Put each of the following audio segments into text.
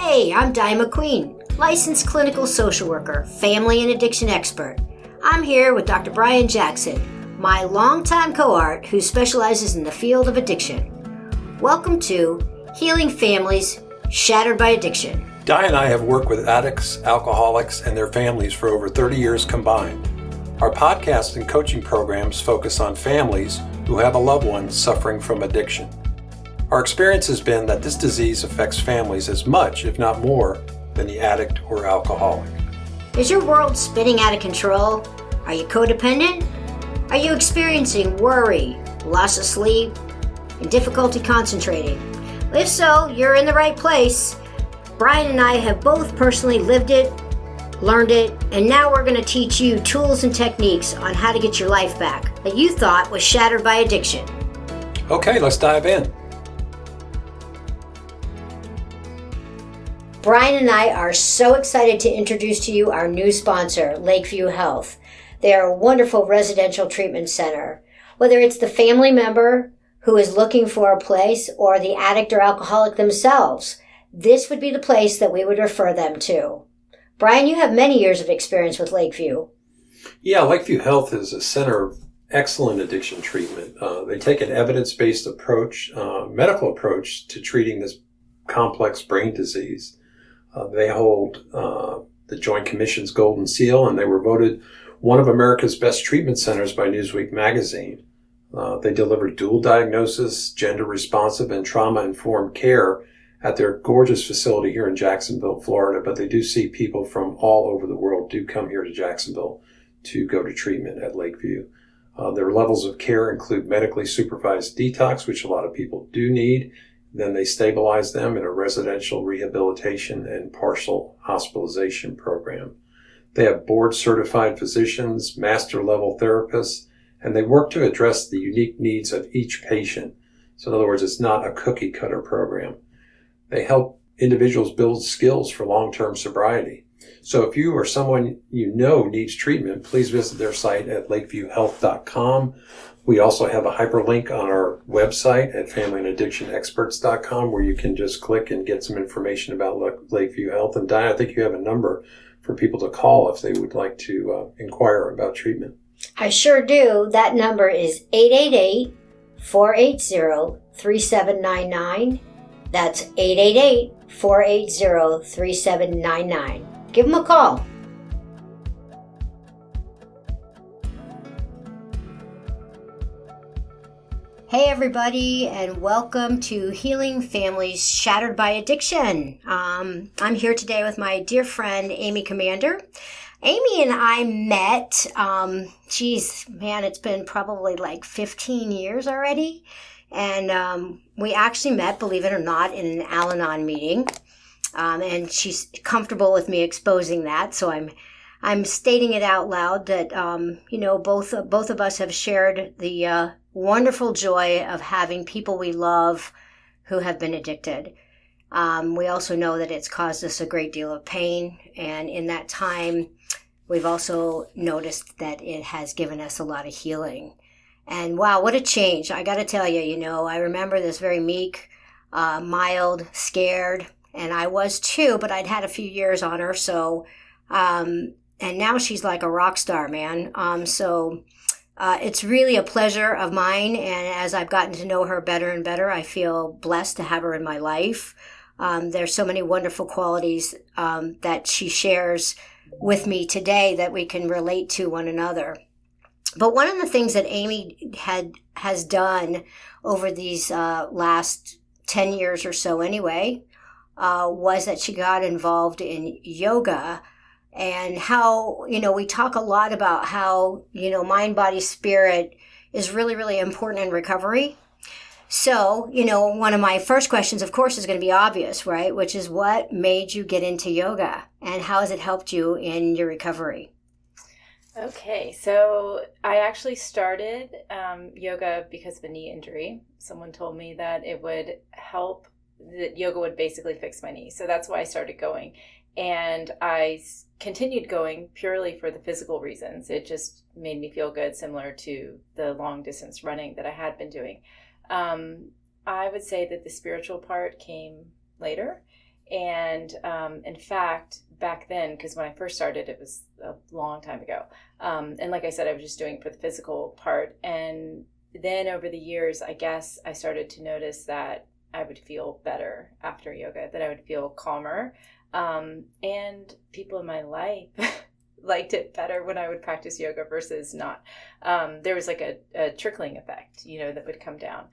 Hey, I'm Di McQueen, licensed clinical social worker, family and addiction expert. I'm here with Dr. Brian Jackson, my longtime cohort who specializes in the field of addiction. Welcome to Healing Families Shattered by Addiction. Di and I have worked with addicts, alcoholics, and their families for over 30 years combined. Our podcast and coaching programs focus on families who have a loved one suffering from addiction. Our experience has been that this disease affects families as much, if not more, than the addict or alcoholic. Is your world spinning out of control? Are you codependent? Are you experiencing worry, loss of sleep, and difficulty concentrating? If so, you're in the right place. Brian and I have both personally lived it, learned it, and now we're going to teach you tools and techniques on how to get your life back that you thought was shattered by addiction. Okay, let's dive in. Brian and I are so excited to introduce to you our new sponsor, Lakeview Health. They are a wonderful residential treatment center. Whether it's the family member who is looking for a place or the addict or alcoholic themselves, this would be the place that we would refer them to. Brian, you have many years of experience with Lakeview. Yeah, Lakeview Health is a center of excellent addiction treatment. They take an evidence-based approach, medical approach to treating this complex brain disease. They hold the Joint Commission's Golden Seal, and they were voted one of America's best treatment centers by Newsweek magazine. They deliver dual diagnosis, gender-responsive, and trauma-informed care at their gorgeous facility here in Jacksonville, Florida. But they do see people from all over the world do come here to Jacksonville to go to treatment at Lakeview. Their levels of care include medically supervised detox, which a lot of people do need. Then they stabilize them in a residential rehabilitation and partial hospitalization program. They have board-certified physicians, master-level therapists, and they work to address the unique needs of each patient. So in other words, it's not a cookie-cutter program. They help individuals build skills for long-term sobriety. So if you or someone you know needs treatment, please visit their site at lakeviewhealth.com. We also have a hyperlink on our website at familyandaddictionexperts.com where you can just click and get some information about Lakeview Health. And Di, I think you have a number for people to call if they would like to inquire about treatment. I sure do. That number is 888-480-3799. That's 888-480-3799. Give them a call. Hey everybody, and welcome to Healing Families Shattered by Addiction. I'm here today with my dear friend, Amy Commander. Amy and I met, it's been probably like 15 years already. And we actually met, believe it or not, in an Al-Anon meeting. And she's comfortable with me exposing that, so I'm stating it out loud that, both of us have shared the wonderful joy of having people we love who have been addicted. We also know that it's caused us a great deal of pain, and in that time, we've also noticed that it has given us a lot of healing. And wow, what a change. I got to tell you, I remember this very meek, mild, scared, and I was too, but I'd had a few years on her, so, and now she's like a rock star, man. It's really a pleasure of mine, and as I've gotten to know her better and better, I feel blessed to have her in my life. There's so many wonderful qualities that she shares with me today that we can relate to one another. But one of the things that Amy has done over these last 10 years or so anyway, was that she got involved in yoga. And how, we talk a lot about how, mind, body, spirit is really, really important in recovery. So, one of my first questions, of course, is going to be obvious, right? Which is, what made you get into yoga and how has it helped you in your recovery? Okay, so I actually started yoga because of a knee injury. Someone told me that it would help, that yoga would basically fix my knee. So that's why I started going. And I continued going purely for the physical reasons. It just made me feel good, similar to the long distance running that I had been doing. I would say that the spiritual part came later. And in fact, back then, because when I first started, it was a long time ago. And like I said, I was just doing it for the physical part. And then over the years, I guess I started to notice that I would feel better after yoga, that I would feel calmer. And people in my life liked it better when I would practice yoga versus not. There was like a trickling effect, that would come down.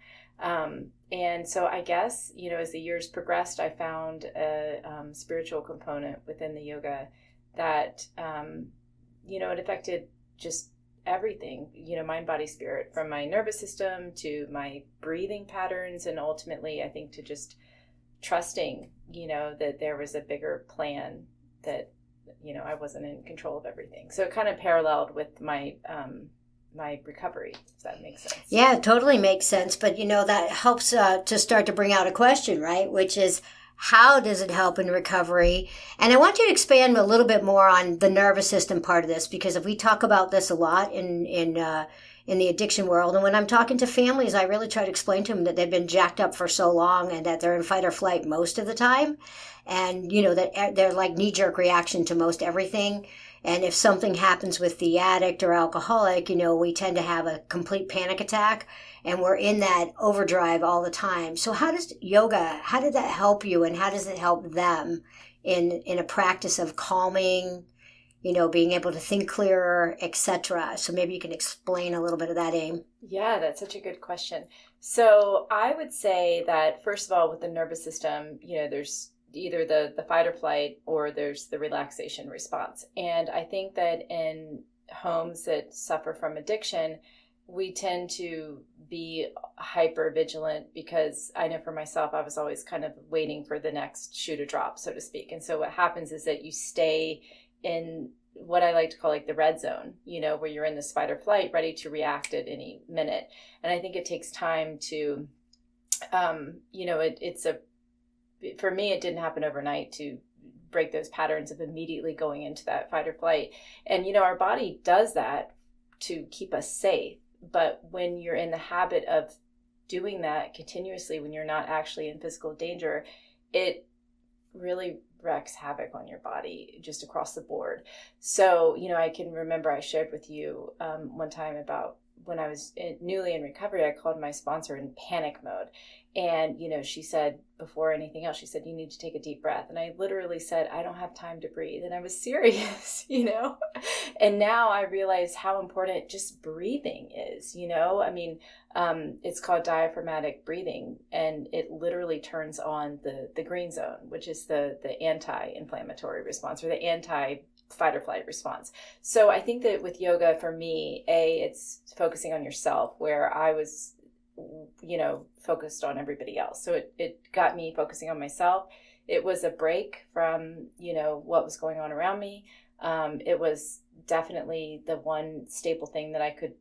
And so I guess, as the years progressed, I found a spiritual component within the yoga that, it affected just everything, mind, body, spirit, from my nervous system to my breathing patterns. And ultimately, I think to just trusting, that there was a bigger plan, that, I wasn't in control of everything. So it kind of paralleled with my recovery, if that makes sense. Yeah, it totally makes sense. But, that helps to start to bring out a question, right? Which is, how does it help in recovery? And I want you to expand a little bit more on the nervous system part of this, because if we talk about this a lot in the addiction world, and when I'm talking to families, I really try to explain to them that they've been jacked up for so long and that they're in fight or flight most of the time. And, that they're like knee-jerk reaction to most everything. And if something happens with the addict or alcoholic, we tend to have a complete panic attack, and we're in that overdrive all the time. So how did that help you, and how does it help them in a practice of calming, being able to think clearer, etc.? So maybe you can explain a little bit of that, Aim. Yeah, that's such a good question. So I would say that, first of all, with the nervous system, there's either the fight or flight, or there's the relaxation response. And I think that in homes that suffer from addiction, we tend to be hyper vigilant, because I know for myself, I was always kind of waiting for the next shoe to drop, so to speak. And so what happens is that you stay in what I like to call like the red zone, where you're in this fight or flight, ready to react at any minute. And I think it takes time to, for me, it didn't happen overnight to break those patterns of immediately going into that fight or flight. And, our body does that to keep us safe. But when you're in the habit of doing that continuously, when you're not actually in physical danger, it really wreaks havoc on your body just across the board. So, I can remember I shared with you one time about when I was newly in recovery, I called my sponsor in panic mode. And, she said, before anything else, she said, you need to take a deep breath. And I literally said, I don't have time to breathe. And I was serious, And now I realize how important just breathing is, it's called diaphragmatic breathing. And it literally turns on the green zone, which is the anti-inflammatory response, or the anti-fight or flight response. So I think that with yoga, for me, it's focusing on yourself, where I was focused on everybody else. So it got me focusing on myself. It was a break from, what was going on around me. It was definitely the one staple thing that I could,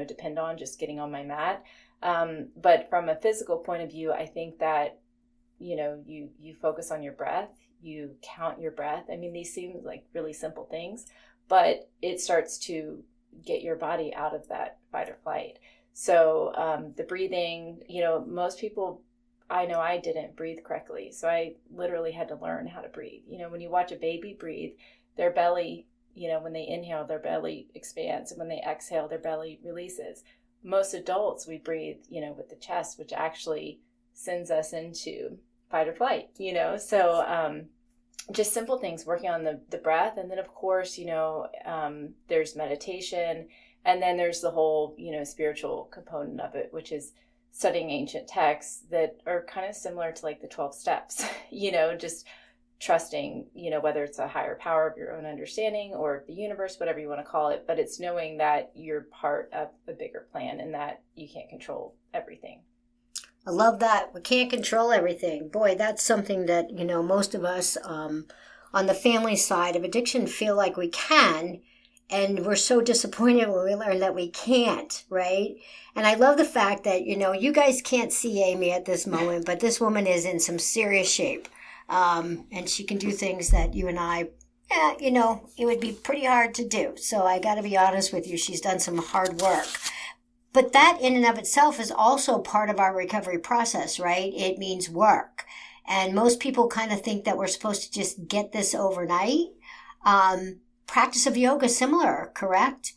depend on, just getting on my mat. But from a physical point of view, I think that, you focus on your breath, you count your breath. I mean, these seem like really simple things, but it starts to get your body out of that fight or flight. So the breathing, most people, I know I didn't breathe correctly. So I literally had to learn how to breathe. When you watch a baby breathe, their belly, when they inhale, their belly expands. And when they exhale, their belly releases. Most adults, we breathe, with the chest, which actually sends us into fight or flight, So just simple things, working on the breath. And then, of course, there's meditation. And then there's the whole, spiritual component of it, which is studying ancient texts that are kind of similar to like the 12 steps, just trusting, whether it's a higher power of your own understanding or the universe, whatever you want to call it. But it's knowing that you're part of a bigger plan and that you can't control everything. I love that. We can't control everything. Boy, that's something that, most of us on the family side of addiction feel like we can. And we're so disappointed when we learn that we can't, right? And I love the fact that, you guys can't see Amy at this moment, but this woman is in some serious shape. And she can do things that you and I, it would be pretty hard to do. So I got to be honest with you, she's done some hard work. But that in and of itself is also part of our recovery process, right? It means work. And most people kind of think that we're supposed to just get this overnight. Practice of yoga is similar, correct?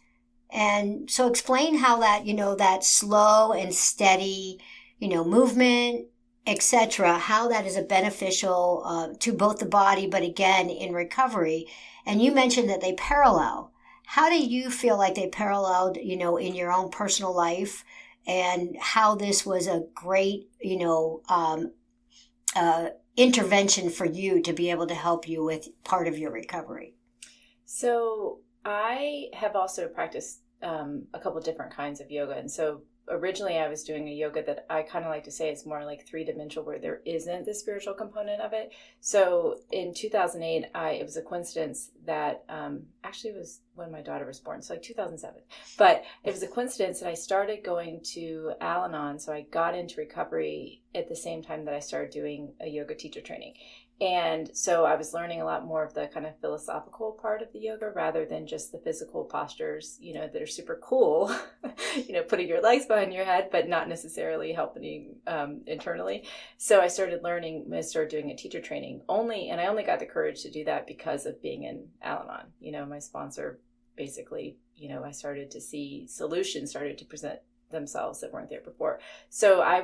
And so explain how that, that slow and steady, movement, etc., how that is a beneficial to both the body, but again, in recovery. And you mentioned that they parallel. How do you feel like they paralleled, in your own personal life, and how this was a great, intervention for you to be able to help you with part of your recovery? So I have also practiced a couple different kinds of yoga. And so originally I was doing a yoga that I kind of like to say is more like three-dimensional, where there isn't the spiritual component of it. So in 2008, it was a coincidence that actually it was when my daughter was born, so like 2007. But it was a coincidence that I started going to Al-Anon. So I got into recovery at the same time that I started doing a yoga teacher training. And so I was learning a lot more of the kind of philosophical part of the yoga rather than just the physical postures, that are super cool, putting your legs behind your head, but not necessarily helping internally. So I started learning when I started doing a teacher training and I only got the courage to do that because of being in Al-Anon. My sponsor basically, I started to see solutions started to present themselves that weren't there before. So I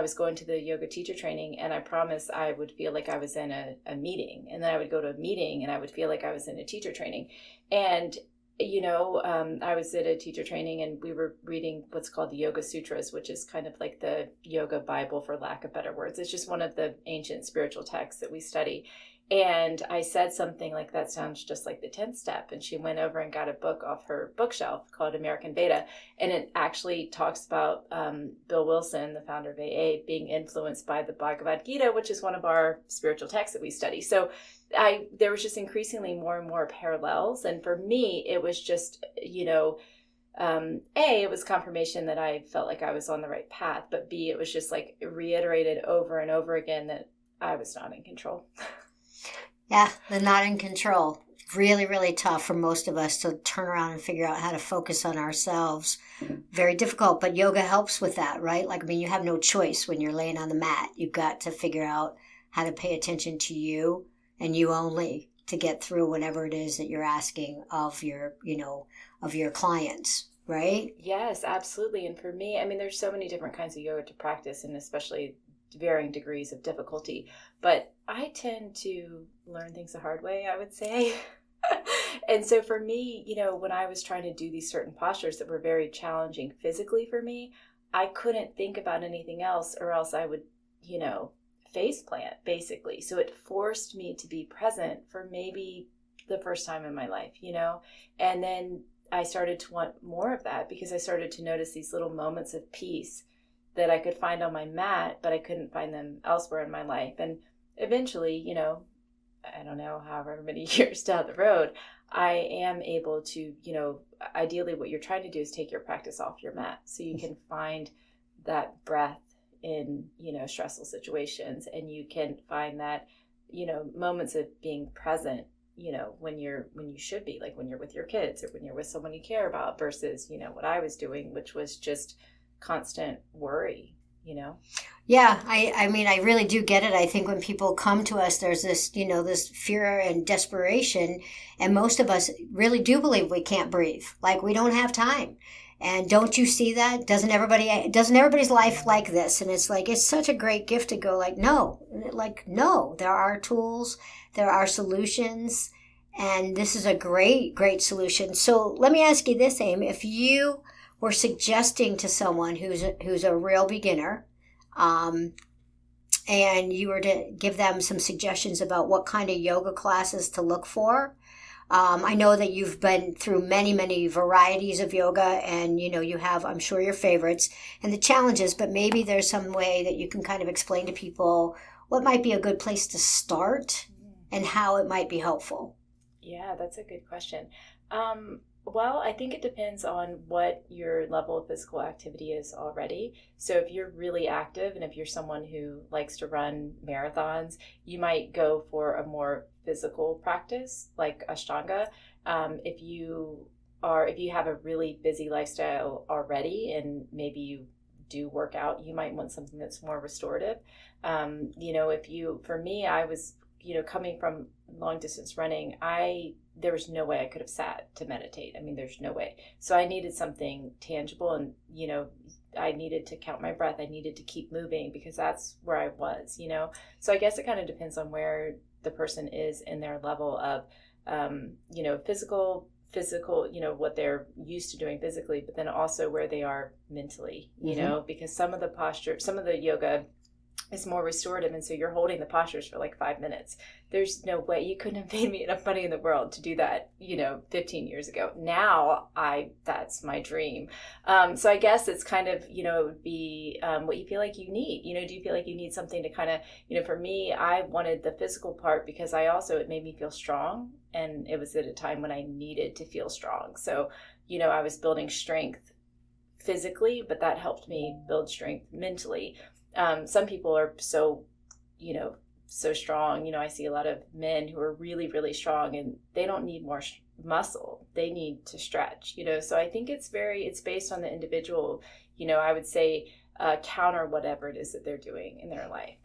was going to the yoga teacher training, and I promised I would feel like I was in a meeting, and then I would go to a meeting and I would feel like I was in a teacher training. And I was at a teacher training and we were reading what's called the Yoga Sutras, which is kind of like the yoga Bible, for lack of better words. It's just one of the ancient spiritual texts that we study. And I said something like, that sounds just like the 10th step. And she went over and got a book off her bookshelf called American Veda. And it actually talks about Bill Wilson, the founder of AA, being influenced by the Bhagavad Gita, which is one of our spiritual texts that we study. So there was just increasingly more and more parallels. And for me, it was just, it was confirmation that I felt like I was on the right path. But B, it was just like reiterated over and over again that I was not in control. Yeah, the not in control. Really, really tough for most of us to turn around and figure out how to focus on ourselves. Very difficult, but yoga helps with that, right? You have no choice when you're laying on the mat. You've got to figure out how to pay attention to you and you only to get through whatever it is that you're asking of your clients, right? Yes, absolutely. And for me, there's so many different kinds of yoga to practice, and especially varying degrees of difficulty, but I tend to learn things the hard way, I would say. And so for me, when I was trying to do these certain postures that were very challenging physically for me, I couldn't think about anything else, or else I would, face plant basically. So it forced me to be present for maybe the first time in my life, and then I started to want more of that because I started to notice these little moments of peace that I could find on my mat, but I couldn't find them elsewhere in my life. And eventually, I don't know, however many years down the road, I am able to, ideally what you're trying to do is take your practice off your mat so you can find that breath in, stressful situations, and you can find that, moments of being present, when you should be, like when you're with your kids or when you're with someone you care about, versus, what I was doing, which was just constant worry. Yeah, I really do get it. I think when people come to us, there's this, this fear and desperation, and most of us really do believe we can't breathe, like we don't have time. And don't you see that? Doesn't everybody's life like this? And it's like, it's such a great gift to go no, there are tools, there are solutions, and this is a great, great solution. So let me ask you this, Aim, if you were suggesting to someone who's a real beginner, and you were to give them some suggestions about what kind of yoga classes to look for. I know that you've been through many, many varieties of yoga, and you have, I'm sure, your favorites and the challenges, but maybe there's some way that you can kind of explain to people what might be a good place to start and how it might be helpful. Yeah, that's a good question. Well, I think it depends on what your level of physical activity is already. So if you're really active and if you're someone who likes to run marathons, you might go for a more physical practice like Ashtanga. If you have a really busy lifestyle already and maybe you do work out, you might want something that's more restorative. For me, I was, coming from long distance running, there was no way I could have sat to meditate. I mean, there's no way. So I needed something tangible, and, I needed to count my breath. I needed to keep moving because that's where I was, So I guess it kind of depends on where the person is in their level of, physical, what they're used to doing physically, but then also where they are mentally, because some of the yoga is more restorative, and so you're holding the postures for like 5 minutes. There's no way. You couldn't have paid me enough money in the world to do that 15 years ago. Now that's my dream. So I guess it's kind of it would be what you feel like you need. Do you feel like you need something to kind of for me, I wanted the physical part because it made me feel strong, and it was at a time when I needed to feel strong. So I was building strength physically, but that helped me build strength mentally. Some people are so strong. I see a lot of men who are really, really strong, and they don't need more muscle. They need to stretch, So I think it's based on the individual, I would say, counter whatever it is that they're doing in their life,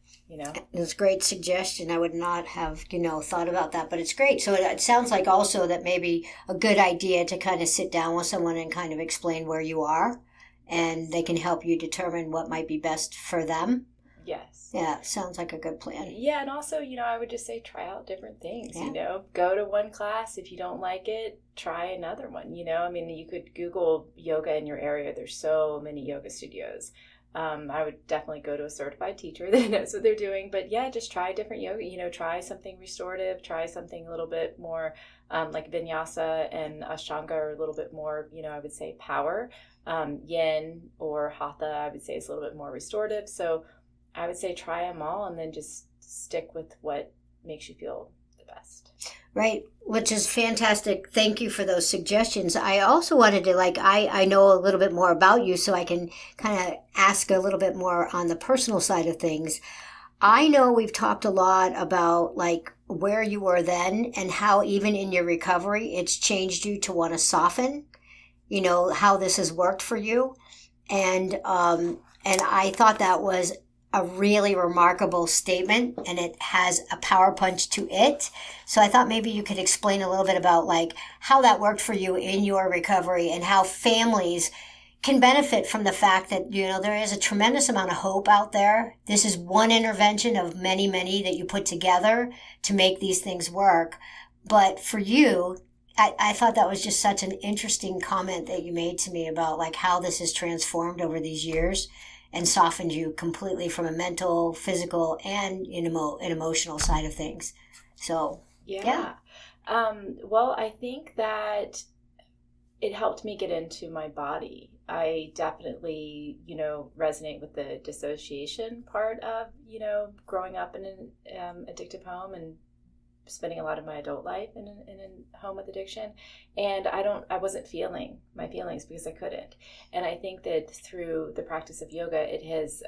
It's a great suggestion. I would not have, thought about that, but it's great. So it sounds like also that maybe a good idea to kind of sit down with someone and kind of explain where you are, and they can help you determine what might be best for them. Yes. Yeah, sounds like a good plan. Yeah, and also, I would just say try out different things, Go to one class. If you don't like it, try another one, I mean, you could Google yoga in your area. There's so many yoga studios. I would definitely go to a certified teacher that knows what they're doing. But yeah, just try different yoga, try something restorative, try something a little bit more like vinyasa and ashtanga are a little bit more, I would say power. Yin or hatha, I would say, is a little bit more restorative. So I would say try them all and then just stick with what makes you feel the best. Right, which is fantastic. Thank you for those suggestions. I also wanted to, I know a little bit more about you, so I can kind of ask a little bit more on the personal side of things. I know we've talked a lot about where you were then and how even in your recovery, it's changed you to want to soften, how this has worked for you. And I thought that was a really remarkable statement, and it has a power punch to it. So I thought maybe you could explain a little bit about how that worked for you in your recovery and how families can benefit from the fact that, there is a tremendous amount of hope out there. This is one intervention of many, many that you put together to make these things work. But for you, I thought that was just such an interesting comment that you made to me about how this has transformed over these years and softened you completely from a mental, physical, and an emotional side of things. So, yeah. Well, I think that it helped me get into my body. I definitely, resonate with the dissociation part of, growing up in an addictive home and spending a lot of my adult life in a home with addiction. And I wasn't feeling my feelings because I couldn't. And I think that through the practice of yoga, it has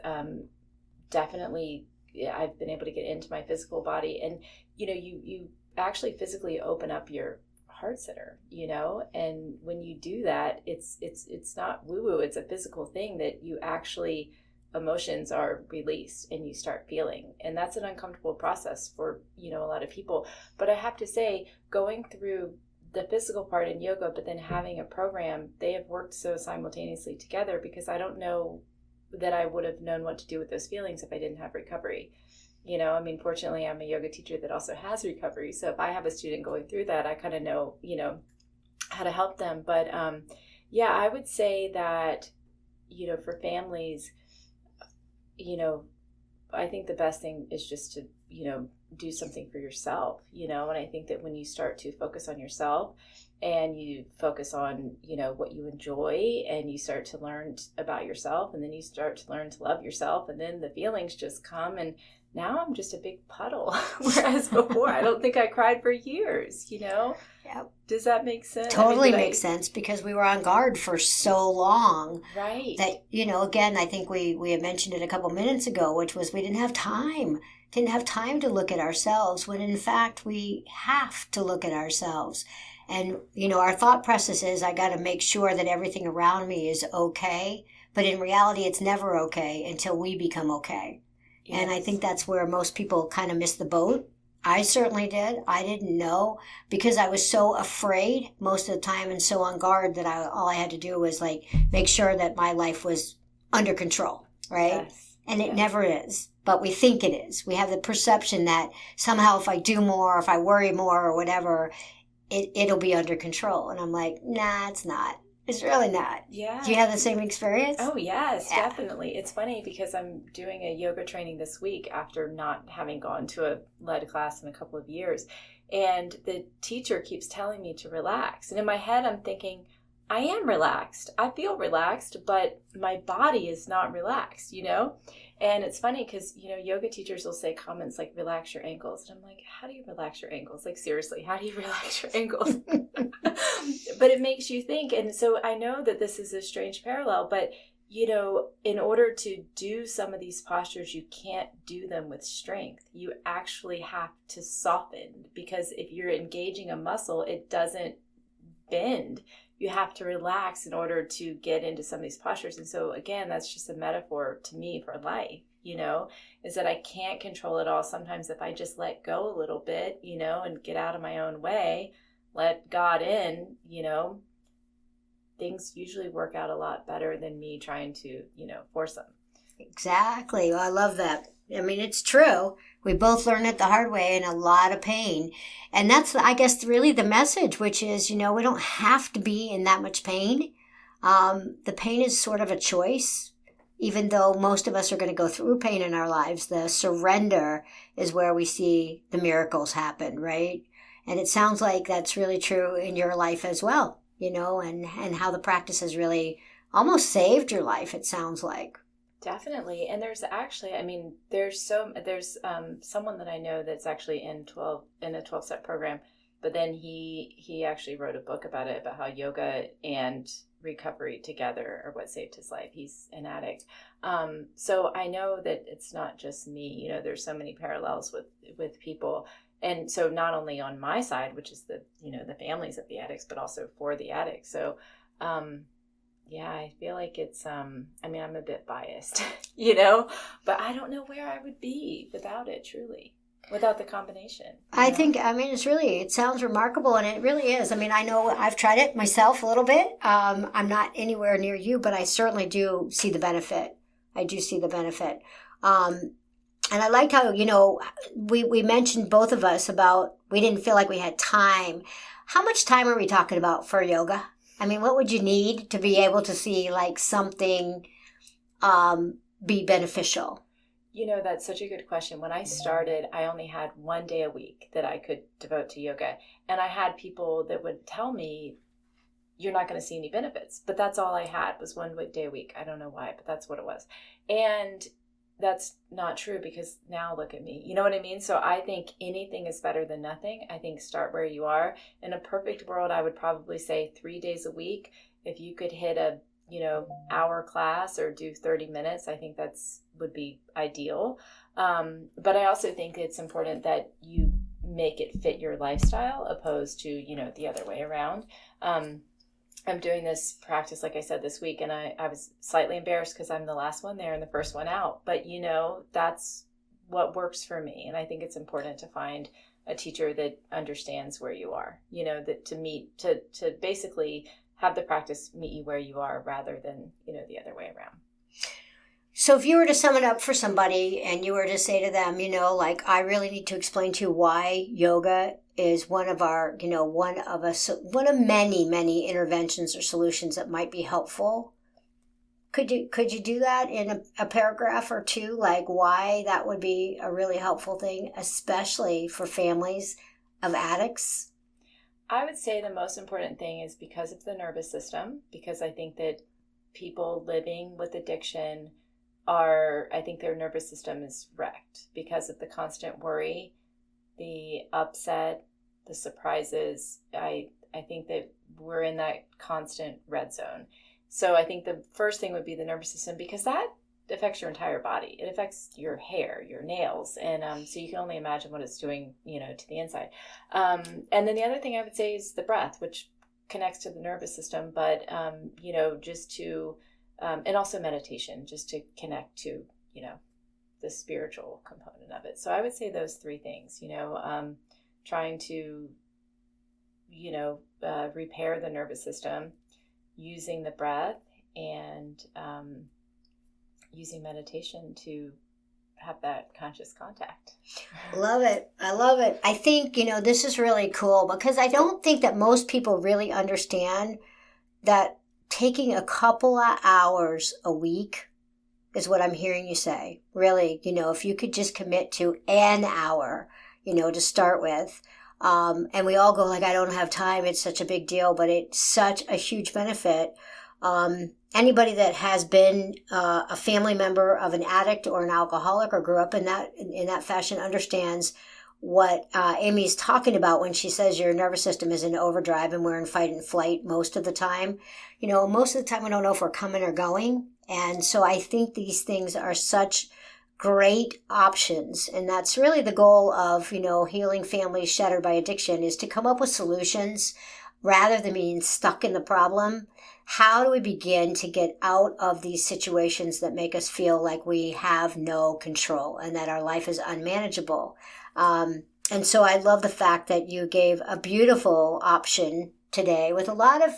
definitely, I've been able to get into my physical body. And, you actually physically open up your heart center, and when you do that, it's not woo-woo, it's a physical thing that you actually, emotions are released and you start feeling. And that's an uncomfortable process for, a lot of people. But I have to say, going through the physical part in yoga, but then having a program, they have worked so simultaneously together, because I don't know that I would have known what to do with those feelings if I didn't have recovery. Fortunately, I'm a yoga teacher that also has recovery. So if I have a student going through that, I kind of know, how to help them. But I would say that, for families, I think the best thing is just to, do something for yourself, and I think that when you start to focus on yourself and you focus on, what you enjoy, and you start to learn about yourself, and then you start to learn to love yourself, and then the feelings just come, and now I'm just a big puddle. Whereas before, I don't think I cried for years, Yeah. Does that make sense? Totally makes sense, because we were on guard for so long. Right. That, again, I think we had mentioned it a couple minutes ago, which was we didn't have time to look at ourselves, when in fact we have to look at ourselves. And, our thought process is, I got to make sure that everything around me is okay but in reality, it's never okay until we become okay. Yes. And I think that's where most people kind of miss the boat. I certainly did. I didn't know because I was so afraid most of the time and so on guard that all I had to do was like make sure that my life was under control, right? Yes. And it never is, but we think it is. We have the perception that somehow if I do more, if I worry more or whatever, it'll be under control. And I'm like, nah, it's not. It's really not. Yeah. Do you have the same experience? Oh, yes, Yeah. definitely. It's funny because I'm doing a yoga training this week after not having gone to a lead class in a couple of years. And the teacher keeps telling me to relax. And in my head, I'm thinking, I am relaxed. I feel relaxed, but my body is not relaxed, you know? And it's funny because, you know, yoga teachers will say comments like, relax your ankles. And I'm like, how do you relax your ankles? Like, seriously, how do you relax your ankles? But it makes you think. And so I know that this is a strange parallel, but, you know, in order to do some of these postures, you can't do them with strength. You actually have to soften, because if you're engaging a muscle, it doesn't bend. You have to relax in order to get into some of these postures. And so again, that's just a metaphor to me for life, you know, is that I can't control it all. Sometimes if I just let go a little bit, you know, and get out of my own way, let God in, you know, things usually work out a lot better than me trying to, you know, force them. Exactly. Well, I love that. I mean, it's true. We both learned it the hard way in a lot of pain. And that's, I guess, really the message, which is, you know, we don't have to be in that much pain. The pain is sort of a choice. Even though most of us are going to go through pain in our lives, the surrender is where we see the miracles happen, right? And it sounds like that's really true in your life as well, you know, and how the practice has really almost saved your life, it sounds like. Definitely. And there's actually, I mean, there's someone that I know that's actually in a 12-step program, but then he actually wrote a book about it, about how yoga and recovery together are what saved his life. He's an addict. So I know that it's not just me, you know, there's so many parallels with people. And so not only on my side, which is the, you know, the families of the addicts, but also for the addicts. So, yeah, I feel like it's, I mean, I'm a bit biased, you know, but I don't know where I would be without it, truly, without the combination. I think, I mean, it sounds remarkable, and it really is. I mean, I know I've tried it myself a little bit. I'm not anywhere near you, but I certainly do see the benefit. I do see the benefit. And I liked how, you know, we mentioned both of us about we didn't feel like we had time. How much time are we talking about for yoga? I mean, what would you need to be able to see like something be beneficial? You know, that's such a good question. When I started, I only had 1 day a week that I could devote to yoga. And I had people that would tell me, you're not going to see any benefits. But that's all I had was 1 day a week. I don't know why, but that's what it was. And that's not true, because now look at me. You know what I mean? So I think anything is better than nothing. I think start where you are. In a perfect world, I would probably say 3 days a week. If you could hit a, you know, hour class or do 30 minutes, I think would be ideal. But I also think it's important that you make it fit your lifestyle opposed to, you know, the other way around. I'm doing this practice, like I said, this week, and I was slightly embarrassed because I'm the last one there and the first one out. But, you know, that's what works for me. And I think it's important to find a teacher that understands where you are, you know, that to basically have the practice meet you where you are rather than, you know, the other way around. So if you were to sum it up for somebody and you were to say to them, you know, like, I really need to explain to you why yoga is one of our, you know, one of many, many interventions or solutions that might be helpful. Could you do that in a paragraph or two, like why that would be a really helpful thing, especially for families of addicts? I would say the most important thing is because of the nervous system, because I think that people living with addiction I think their nervous system is wrecked because of the constant worry, the upset, the surprises. I think that we're in that constant red zone. So I think the first thing would be the nervous system, because that affects your entire body. It affects your hair, your nails. And so you can only imagine what it's doing, you know, to the inside. And then the other thing I would say is the breath, which connects to the nervous system. But, you know, just to and also meditation, just to connect to, the spiritual component of it. So I would say those three things, trying to, repair the nervous system, using the breath, and using meditation to have that conscious contact. Love it. I love it. I think, this is really cool because I don't think that most people really understand that taking a couple of hours a week is what I'm hearing you say. Really, if you could just commit to an hour, to start with. And we all go like, I don't have time. It's such a big deal, but it's such a huge benefit. Anybody that has been a family member of an addict or an alcoholic or grew up in that fashion understands what Amy's talking about when she says your nervous system is in overdrive and we're in fight and flight most of the time. Most of the time we don't know if we're coming or going. And so I think these things are such great options. And that's really the goal of, healing families shattered by addiction, is to come up with solutions rather than being stuck in the problem. How do we begin to get out of these situations that make us feel like we have no control and that our life is unmanageable? And so I love the fact that you gave a beautiful option today with a lot of,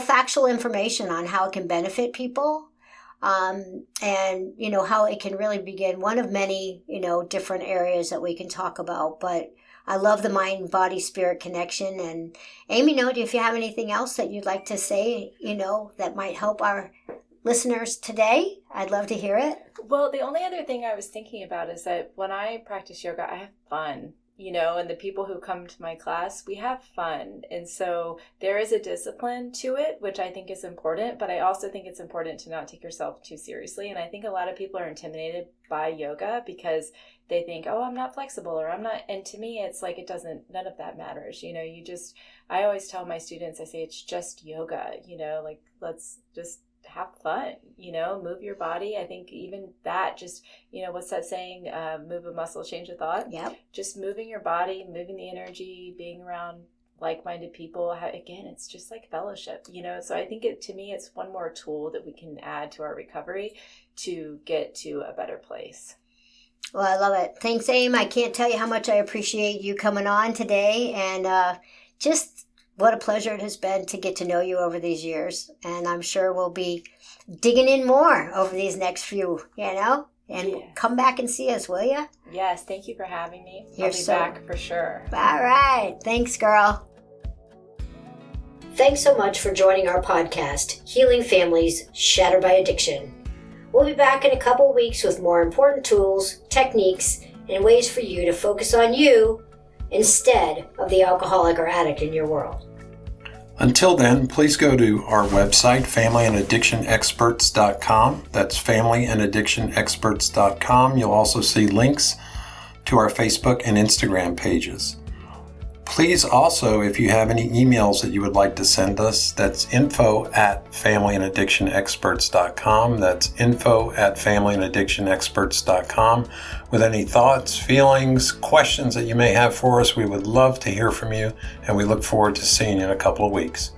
factual information on how it can benefit people. And, how it can really begin one of many, different areas that we can talk about. But I love the mind, body, spirit connection. And Amy, if you have anything else that you'd like to say, that might help our listeners today, I'd love to hear it. Well, the only other thing I was thinking about is that when I practice yoga, I have fun, and the people who come to my class, we have fun. And so there is a discipline to it, which I think is important, but I also think it's important to not take yourself too seriously. And I think a lot of people are intimidated by yoga because they think, oh, I'm not flexible or I'm not. And to me, it's like, none of that matters. I always tell my students, I say, it's just yoga, let's just have fun, move your body. I think even that, just, what's that saying? Move a muscle, change a thought. Yep. Just moving your body, moving the energy, being around like-minded people. Again, it's just like fellowship, so I think to me, it's one more tool that we can add to our recovery to get to a better place. Well, I love it. Thanks, Aim. I can't tell you how much I appreciate you coming on today, and just what a pleasure it has been to get to know you over these years. And I'm sure we'll be digging in more over these next few, and come back and see us, will you? Yes, thank you for having me. I'll be back for sure. All right. Thanks, girl. Thanks so much for joining our podcast, Healing Families Shattered by Addiction. We'll be back in a couple weeks with more important tools, techniques, and ways for you to focus on you instead of the alcoholic or addict in your world. Until then, please go to our website, familyandaddictionexperts.com. That's familyandaddictionexperts.com. You'll also see links to our Facebook and Instagram pages. Please also, if you have any emails that you would like to send us, that's info@familyandaddictionexperts.com. That's info@familyandaddictionexperts.com. With any thoughts, feelings, questions that you may have for us, we would love to hear from you, and we look forward to seeing you in a couple of weeks.